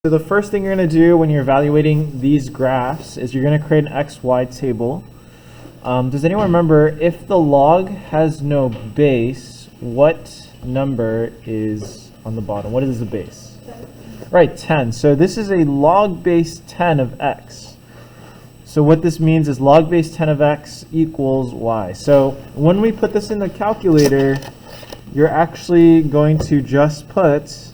So the first thing you're going to do when you're evaluating these graphs is you're going to create an XY table. Does anyone remember, if the log has no base, what number is on the bottom? What is the base? 10. Right, 10. So this is a log base 10 of x. So what this means is log base 10 of x equals y. So when we put this in the calculator, you're actually going to just put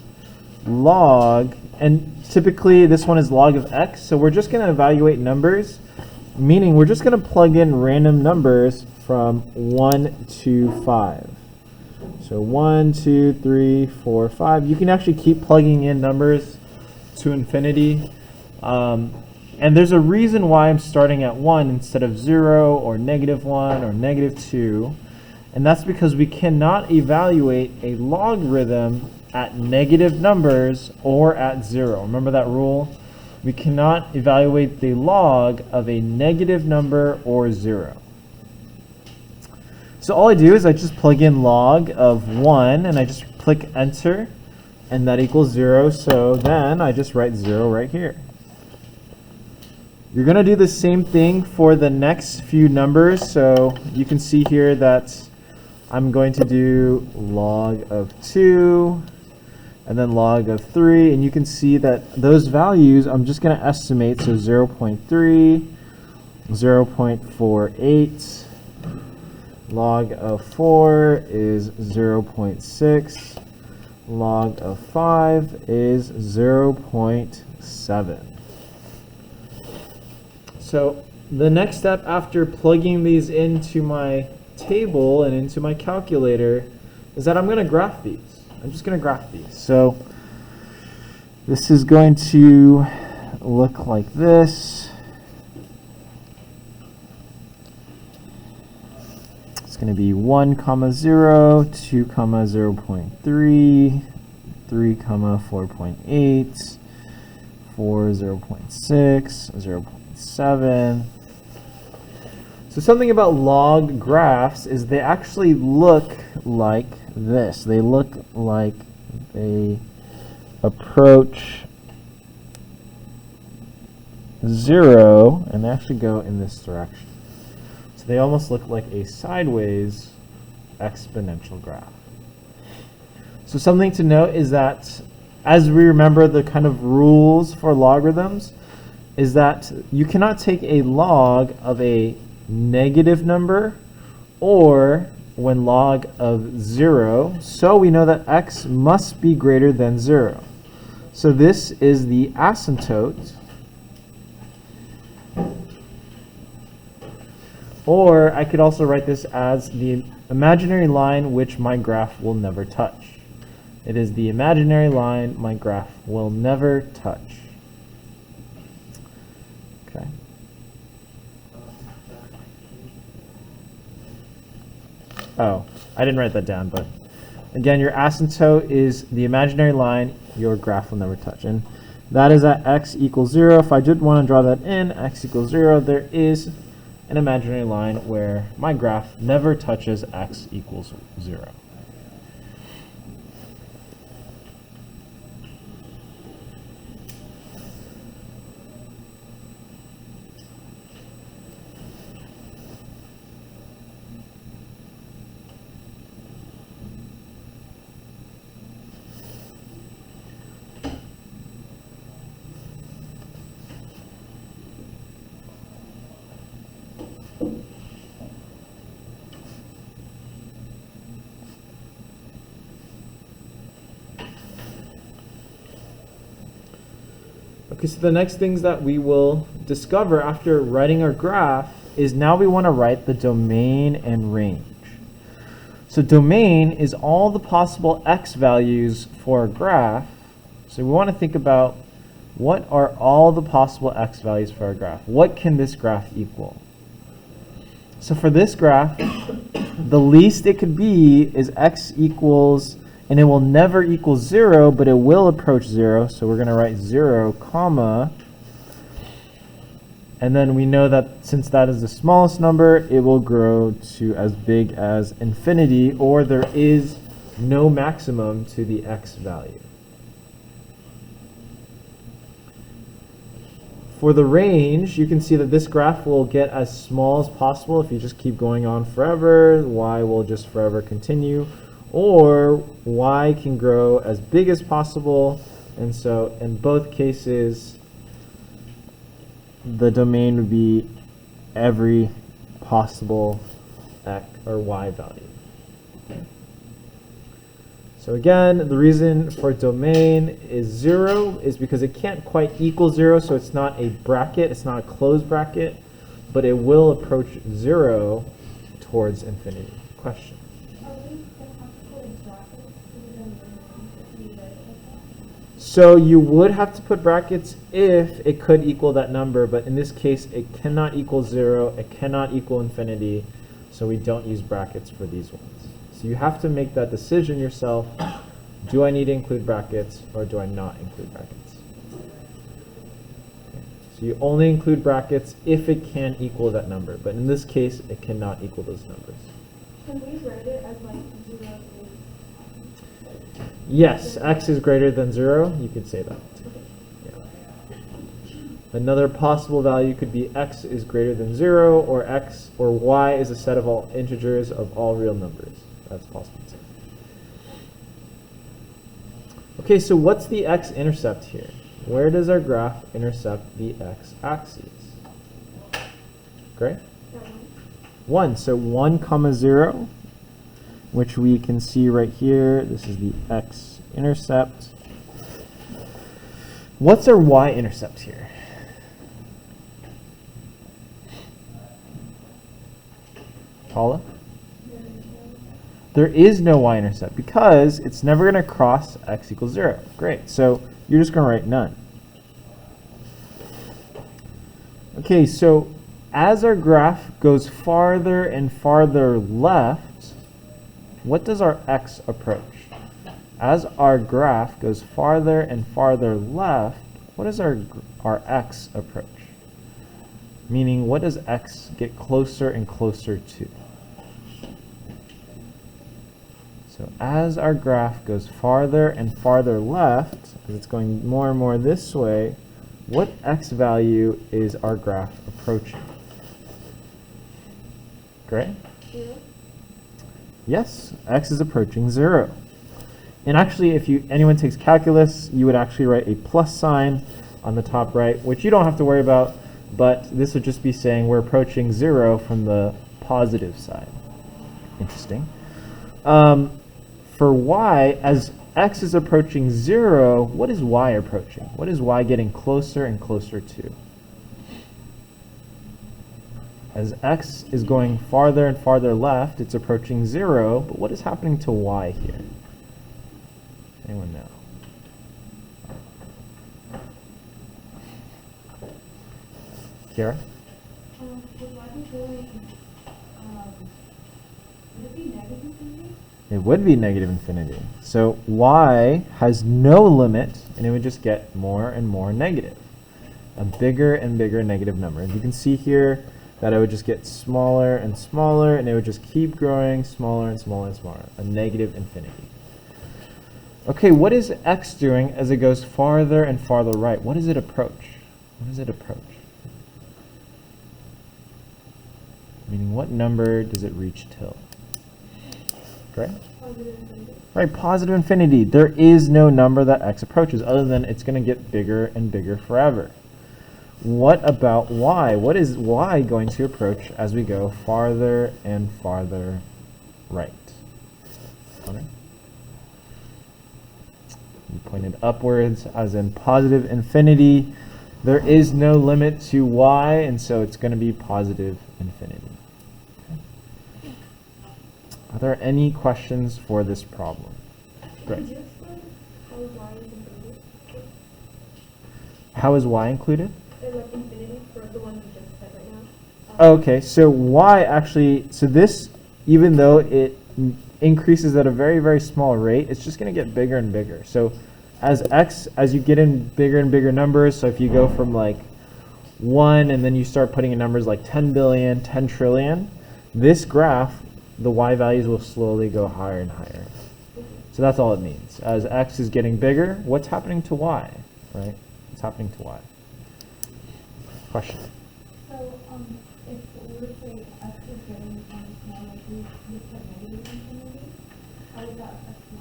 log, and typically this one is log of x, so we're just going to evaluate numbers, meaning we're just going to plug in random numbers from 1 to 5. So 1, 2, 3, 4, 5. You can actually keep plugging in numbers to infinity. And there's a reason why I'm starting at 1 instead of 0 or -1 or -2. And that's because we cannot evaluate a logarithm at negative numbers or at 0. Remember that rule? We cannot evaluate the log of a negative number or 0. So all I do is I just plug in log of 1 and I just click enter, and that equals 0. So then I just write 0 right here. You're going to do the same thing for the next few numbers. So you can see here that I'm going to do log of 2 and then log of 3, and you can see that those values I'm just going to estimate. So 0.3, 0.48, log of 4 is 0.6, log of 5 is 0.7. So the next step after plugging these into my table and into my calculator is that I'm going to graph these. I'm just going to graph these. So this is going to look like this. It's going to be 1, 0, 2, 0.3, 3, 4.8, 4, 0.6, 0.7. So something about log graphs is they actually look like this. They look like they approach 0 and they actually go in this direction. So they almost look like a sideways exponential graph. So something to note is that as we remember the kind of rules for logarithms is that you cannot take a log of a negative number or when log of 0, so we know that x must be greater than 0. So this is the asymptote, or I could also write this as the imaginary line which my graph will never touch. It is the imaginary line my graph will never touch. Okay. Oh, I didn't write that down, but again, your asymptote is the imaginary line your graph will never touch. And that is at x equals 0. If I did want to draw that in, x equals 0, there is an imaginary line where my graph never touches x equals 0. Okay, so the next things that we will discover after writing our graph is now we want to write the domain and range. So domain is all the possible x values for a graph. So we want to think about what are all the possible x values for our graph. What can this graph equal? So for this graph, the least it could be is x equals, and it will never equal 0, but it will approach 0. So we're going to write 0, comma. And then we know that since that is the smallest number, it will grow to as big as infinity, or there is no maximum to the x value. For the range, you can see that this graph will get as small as possible if you just keep going on forever. Y will just forever continue. Or Y can grow as big as possible. And so in both cases, the domain would be every possible X or Y value. So again, the reason for domain is 0 is because it can't quite equal 0, so it's not a bracket, it's not a closed bracket, but it will approach 0 towards infinity. Question? So you would have to put brackets if it could equal that number, but in this case it cannot equal 0, it cannot equal infinity, so we don't use brackets for these ones. So you have to make that decision yourself. Do I need to include brackets or do I not include brackets? Okay. So you only include brackets if it can equal that number, but in this case it cannot equal those numbers. Can we write it as like 0 Yes, X is greater than 0, you could say that. Yeah. Another possible value could be X is greater than 0, or X or Y is a set of all integers of all real numbers. That's possible too. Okay, so what's the x-intercept here? Where does our graph intercept the x-axis? Great. 1. So 1, 0, which we can see right here. This is the x-intercept. What's our y-intercept here? Paula? There is no y-intercept because it's never going to cross x equals 0. Great. So you're just going to write none. Okay, so as our graph goes farther and farther left, what does our x approach? As our graph goes farther and farther left, what does our x approach? Meaning, what does x get closer and closer to? So as our graph goes farther and farther left, as it's going more and more this way, what x value is our graph approaching? Great. 0. Yes, x is approaching 0. And actually, if anyone takes calculus, you would actually write a plus sign on the top right, which you don't have to worry about, but this would just be saying we're approaching 0 from the positive side. Interesting. For y, as x is approaching 0, what is y approaching? What is y getting closer and closer to? As x is going farther and farther left, it's approaching 0, but what is happening to y here? Anyone know? Kira? Would y be going, would it be negative infinity? It would be negative infinity. So y has no limit, and it would just get more and more negative. A bigger and bigger negative number. And you can see here that it would just get smaller and smaller, and it would just keep growing smaller and smaller and smaller. A negative infinity. Okay, what is x doing as it goes farther and farther right? What does it approach? What does it approach? Meaning, what number does it reach till? Right? Positive infinity. Right, positive infinity. There is no number that x approaches other than it's going to get bigger and bigger forever. What about y? What is y going to approach as we go farther and farther right? Connor? You pointed upwards as in positive infinity. There is no limit to y, and so it's going to be positive infinity. Are there any questions for this problem? Great. Could you explain how y is included? How is y included? Like infinity for the one you just said right now. Okay, so y actually, so this, even though it increases at a very, very small rate, it's just going to get bigger and bigger. So as you get in bigger and bigger numbers, so if you go from like 1 and then you start putting in numbers like 10 billion, 10 trillion, this graph, the y values will slowly go higher and higher. So that's all it means. As x is getting bigger, what's happening to y, right? What's happening to y? Question. So, if we would say x is getting small, like we put negative infinity, how would that affect y?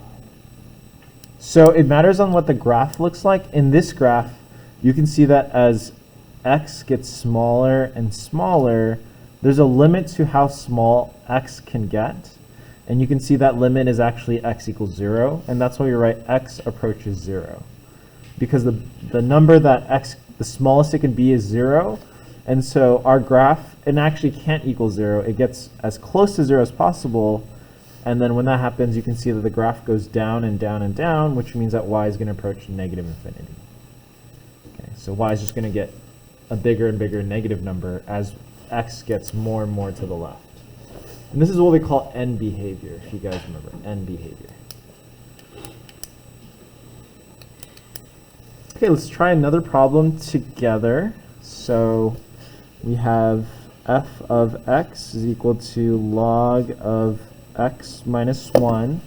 So it matters on what the graph looks like. In this graph, you can see that as x gets smaller and smaller, there's a limit to how small x can get. And you can see that limit is actually x equals 0. And that's why you write x approaches 0. Because the number that x, the smallest it can be is 0. And so our graph, it actually can't equal 0. It gets as close to 0 as possible. And then when that happens, you can see that the graph goes down and down and down, which means that y is going to approach negative infinity. Okay, so y is just going to get a bigger and bigger negative number as x gets more and more to the left. And this is what we call end behavior, if you guys remember, end behavior. Okay, let's try another problem together. So we have f of x is equal to log of x minus 1